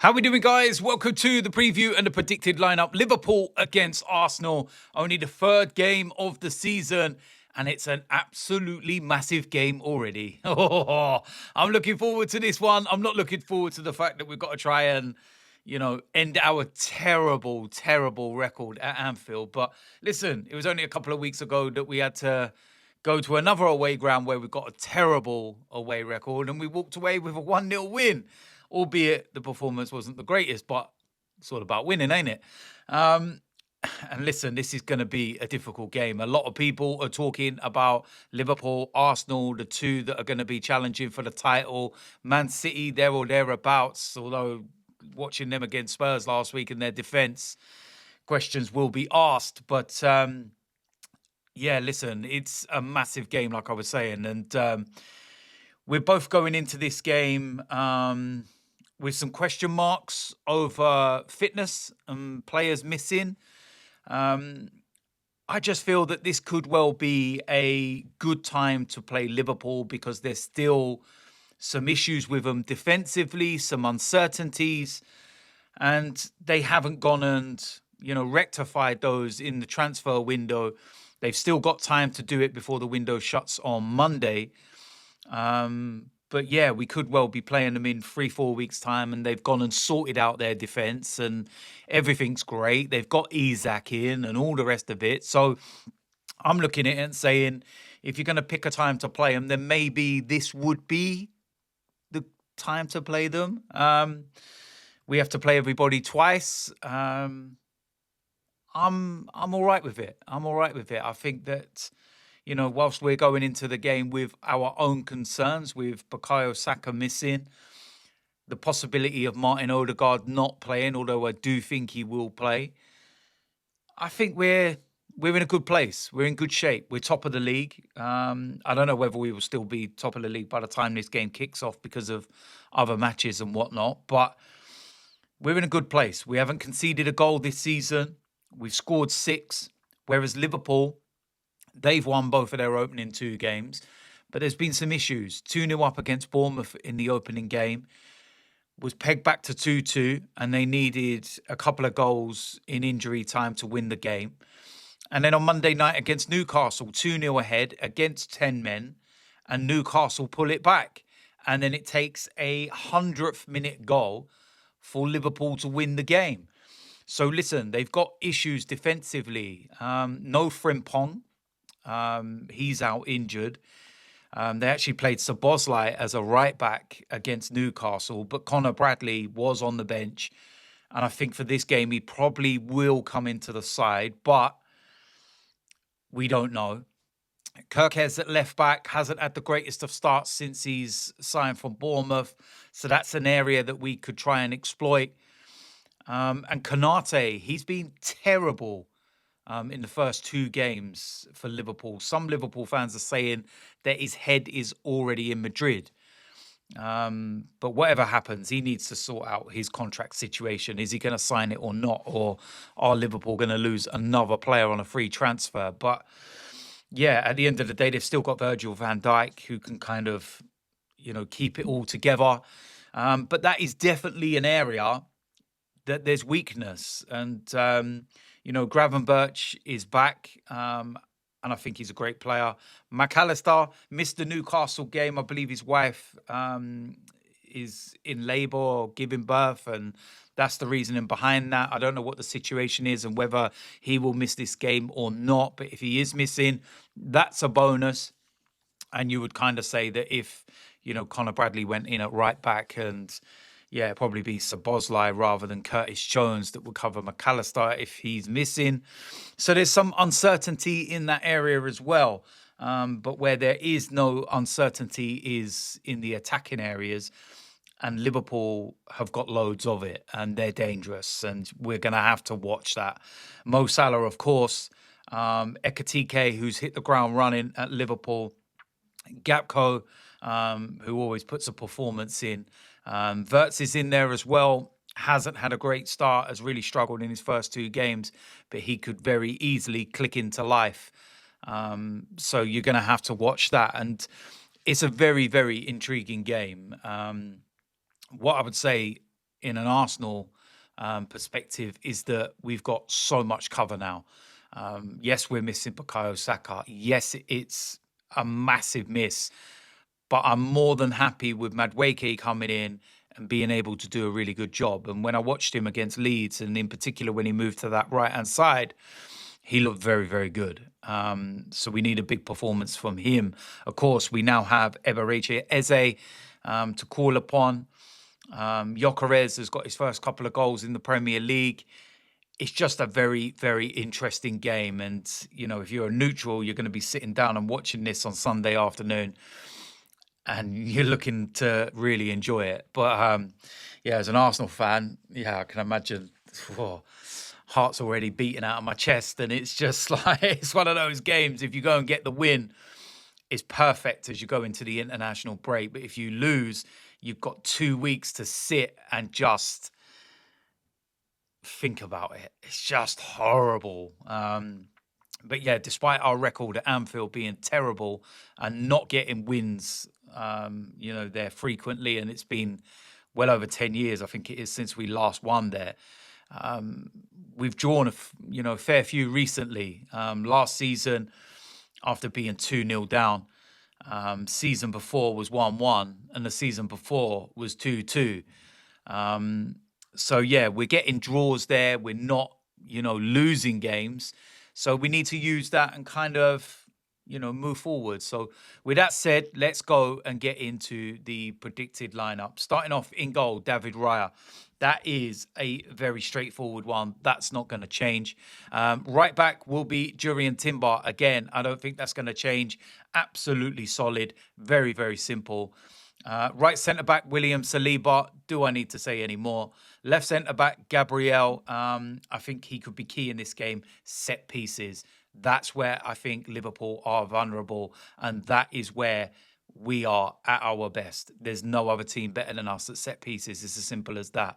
How we doing, guys? Welcome to the preview and the predicted lineup. Liverpool against Arsenal. Only the third game of the season, and it's an absolutely massive game already. I'm looking forward to this one. I'm not looking forward to the fact that we've got to try and, end our terrible, terrible record at Anfield. But listen, it was only a couple of weeks ago that we had to go to another away ground where we got a terrible away record, and we walked away with a 1-0 win. Albeit the performance wasn't the greatest, but it's all about winning, ain't it? And listen, this is going to be a difficult game. A lot of people are talking about Liverpool, Arsenal, the two that are going to be challenging for the title. Man City, there or thereabouts, although watching them against Spurs last week in their defence, questions will be asked. But listen, it's a massive game, like I was saying. And we're both going into this game with some question marks over fitness and players missing. I just feel that this could well be a good time to play Liverpool because there's still some issues with them defensively, some uncertainties, and they haven't gone and, rectified those in the transfer window. They've still got time to do it before the window shuts on Monday. But yeah, we could well be playing them in 3-4 weeks' time, and they've gone and sorted out their defence, and everything's great. They've got Isak in and all the rest of it. So I'm looking at it and saying, if you're going to pick a time to play them, then maybe this would be the time to play them. We have to play everybody twice. I'm all right with it. I think that, whilst we're going into the game with our own concerns, with Bukayo Saka missing, the possibility of Martin Odegaard not playing, although I do think he will play, I think we're in a good place. We're in good shape. We're top of the league. I don't know whether we will still be top of the league by the time this game kicks off because of other matches and whatnot, but we're in a good place. We haven't conceded a goal this season. We've scored 6, whereas Liverpool, they've won both of their opening 2 games, but there's been some issues. 2-0 up against Bournemouth in the opening game, was pegged back to 2-2, and they needed a couple of goals in injury time to win the game. And then on Monday night against Newcastle, 2-0 ahead against 10 men, and Newcastle pull it back. And then it takes a 100th minute goal for Liverpool to win the game. So listen, they've got issues defensively. No Frimpong. He's out injured. They actually played Szoboszlai as a right back against Newcastle, but Connor Bradley was on the bench. And I think for this game, he probably will come into the side, but we don't know. Kirkes at left back hasn't had the greatest of starts since he's signed from Bournemouth. So that's an area that we could try and exploit. And Konate, he's been terrible in the first 2 games for Liverpool. Some Liverpool fans are saying that his head is already in Madrid. But whatever happens, he needs to sort out his contract situation. Is he going to sign it or not? Or are Liverpool going to lose another player on a free transfer? But yeah, at the end of the day, they've still got Virgil van Dijk who can kind of, keep it all together. But that is definitely an area that there's weakness. And, Gravenberch is back, and I think he's a great player. McAllister missed the Newcastle game. I believe his wife is in labour or giving birth, and that's the reasoning behind that. I don't know what the situation is and whether he will miss this game or not. But if he is missing, that's a bonus. And you would kind of say that if, Connor Bradley went in at right back and, it'd probably be Szoboszlai rather than Curtis Jones that would cover McAllister if he's missing. So there's some uncertainty in that area as well. But where there is no uncertainty is in the attacking areas. And Liverpool have got loads of it and they're dangerous. And we're going to have to watch that. Mo Salah, of course. Ekitike, who's hit the ground running at Liverpool. Gakpo, who always puts a performance in. Wirtz is in there as well. Hasn't had a great start, has really struggled in his first 2 games, but he could very easily click into life. So you're going to have to watch that. And it's a very, very intriguing game. What I would say in an Arsenal perspective is that we've got so much cover now. Yes, we're missing Bukayo Saka. Yes, it's a massive miss, but I'm more than happy with Madueke coming in and being able to do a really good job. And when I watched him against Leeds, and in particular when he moved to that right-hand side, he looked very, very good. So we need a big performance from him. Of course, we now have Eberechi Eze to call upon. Gyökeres has got his first couple of goals in the Premier League. It's just a very, very interesting game. And, you know, if you're a neutral, you're going to be sitting down and watching this on Sunday afternoon, and you're looking to really enjoy it. But yeah, as an Arsenal fan, yeah, I can imagine heart's already beating out of my chest. And it's just like, it's one of those games. If you go and get the win, it's perfect as you go into the international break. But if you lose, you've got 2 weeks to sit and just think about it. It's just horrible. But yeah, despite our record at Anfield being terrible and not getting wins, you know, there frequently, and it's been well over 10 years, I think it is, since we last won there. We've drawn a fair few recently. Last season, after being 2-0 down, season before was 1-1, and the season before was 2-2. So yeah, we're getting draws there. We're not, losing games. So we need to use that and kind of, move forward. So with that said, let's go and get into the predicted lineup. Starting off in goal, David Raya. That is a very straightforward one. That's not going to change. Right back will be Jurriën Timber. Again, I don't think that's going to change. Absolutely solid. Very, very simple. Right centre-back, William Saliba. Do I need to say any more? Left centre-back, Gabriel. I think he could be key in this game. Set pieces. That's where I think Liverpool are vulnerable. And that is where we are at our best. There's no other team better than us at set pieces. It's as simple as that.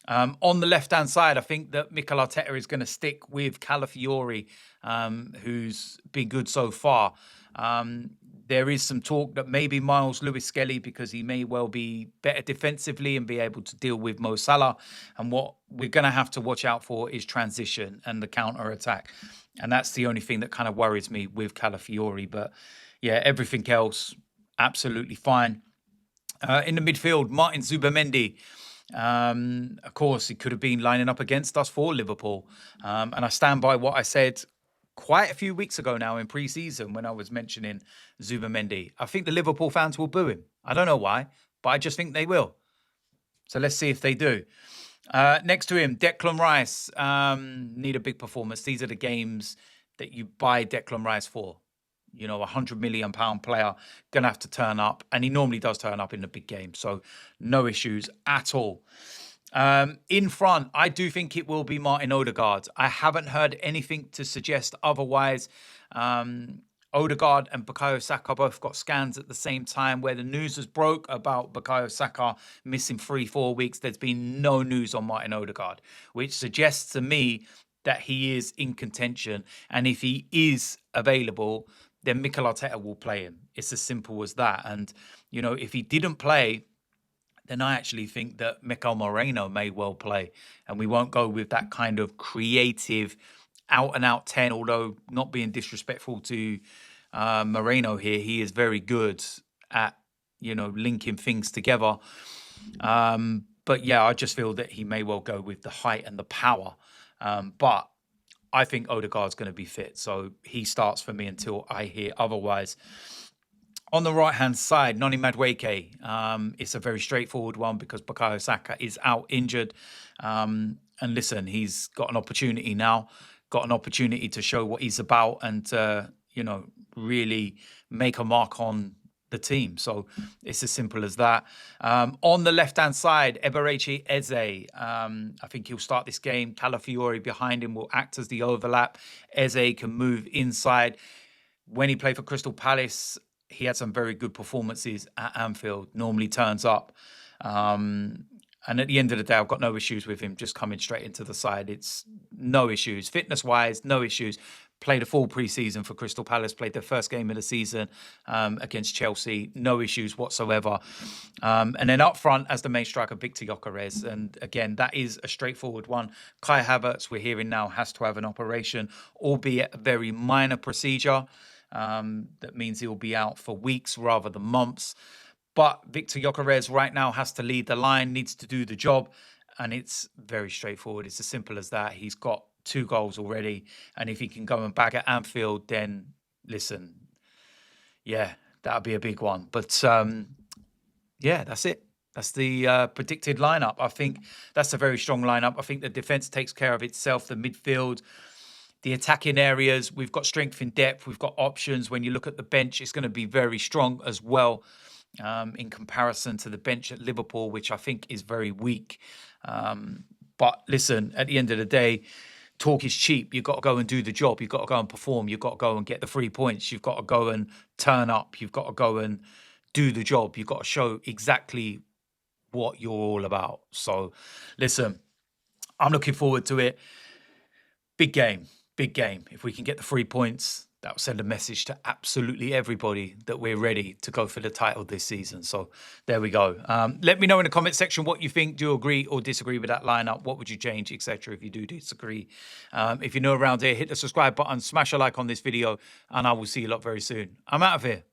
On the left-hand side, I think that Mikel Arteta is going to stick with Calafiori, who's been good so far. There is some talk that maybe Miles Lewis-Skelly, because he may well be better defensively and be able to deal with Mo Salah. And what we're going to have to watch out for is transition and the counter-attack. And that's the only thing that kind of worries me with Calafiori. But yeah, everything else, absolutely fine. In the midfield, Martin Zubimendi. Of course, he could have been lining up against us for Liverpool. And I stand by what I said quite a few weeks ago now in pre-season when I was mentioning Zubimendi. I think the Liverpool fans will boo him. I don't know why, but I just think they will. So let's see if they do. Next to him, Declan Rice. Need a big performance. These are the games that you buy Declan Rice for. A £100 million player, going to have to turn up. And he normally does turn up in the big game. So no issues at all. In front, I do think it will be Martin Odegaard. I haven't heard anything to suggest otherwise. Odegaard and Bukayo Saka both got scans at the same time, where the news was broke about Bukayo Saka missing 3-4 weeks. There's been no news on Martin Odegaard, which suggests to me that he is in contention. And if he is available, then Mikel Arteta will play him. It's as simple as that. And, if he didn't play, then I actually think that Mikel Moreno may well play. And we won't go with that kind of creative out-and-out 10, although not being disrespectful to Moreno here. He is very good at, linking things together. But yeah, I just feel that he may well go with the height and the power. But I think Odegaard's going to be fit. So he starts for me until I hear otherwise. On the right-hand side, Noni Madueke, it's a very straightforward one because Bukayo Saka is out injured. And listen, he's got an opportunity now, got an opportunity to show what he's about and, really make a mark on the team. So it's as simple as that. On the left-hand side, Eberechi Eze. I think he'll start this game. Calafiori behind him will act as the overlap. Eze can move inside. When he played for Crystal Palace, he had some very good performances at Anfield, normally turns up. And at the end of the day, I've got no issues with him just coming straight into the side. It's no issues. Fitness-wise, no issues. played a full pre-season for Crystal Palace, played their first game of the season against Chelsea, no issues whatsoever. And then up front as the main striker, Victor Gyökeres. And again, that is a straightforward one. Kai Havertz, we're hearing now, has to have an operation, albeit a very minor procedure. That means he'll be out for weeks rather than months. But Victor Gyökeres right now has to lead the line, needs to do the job. And it's very straightforward. It's as simple as that. He's got 2 goals already. And if he can go and bag at Anfield, then listen, yeah, that'll be a big one. But yeah, that's it. That's the predicted lineup. I think that's a very strong lineup. I think the defense takes care of itself. The midfield, the attacking areas, we've got strength in depth. We've got options. When you look at the bench, it's going to be very strong as well in comparison to the bench at Liverpool, which I think is very weak. But listen, at the end of the day, talk is cheap. You've got to go and do the job. You've got to go and perform. You've got to go and get the 3 points. You've got to go and turn up. You've got to go and do the job. You've got to show exactly what you're all about. So listen, I'm looking forward to it. Big game. If we can get the 3 points, that will send a message to absolutely everybody that we're ready to go for the title this season. So there we go. Let me know in the comment section what you think. Do you agree or disagree with that lineup? What would you change, etc. if you do disagree? If you're new around here, hit the subscribe button, smash a like on this video, and I will see you lot very soon. I'm out of here.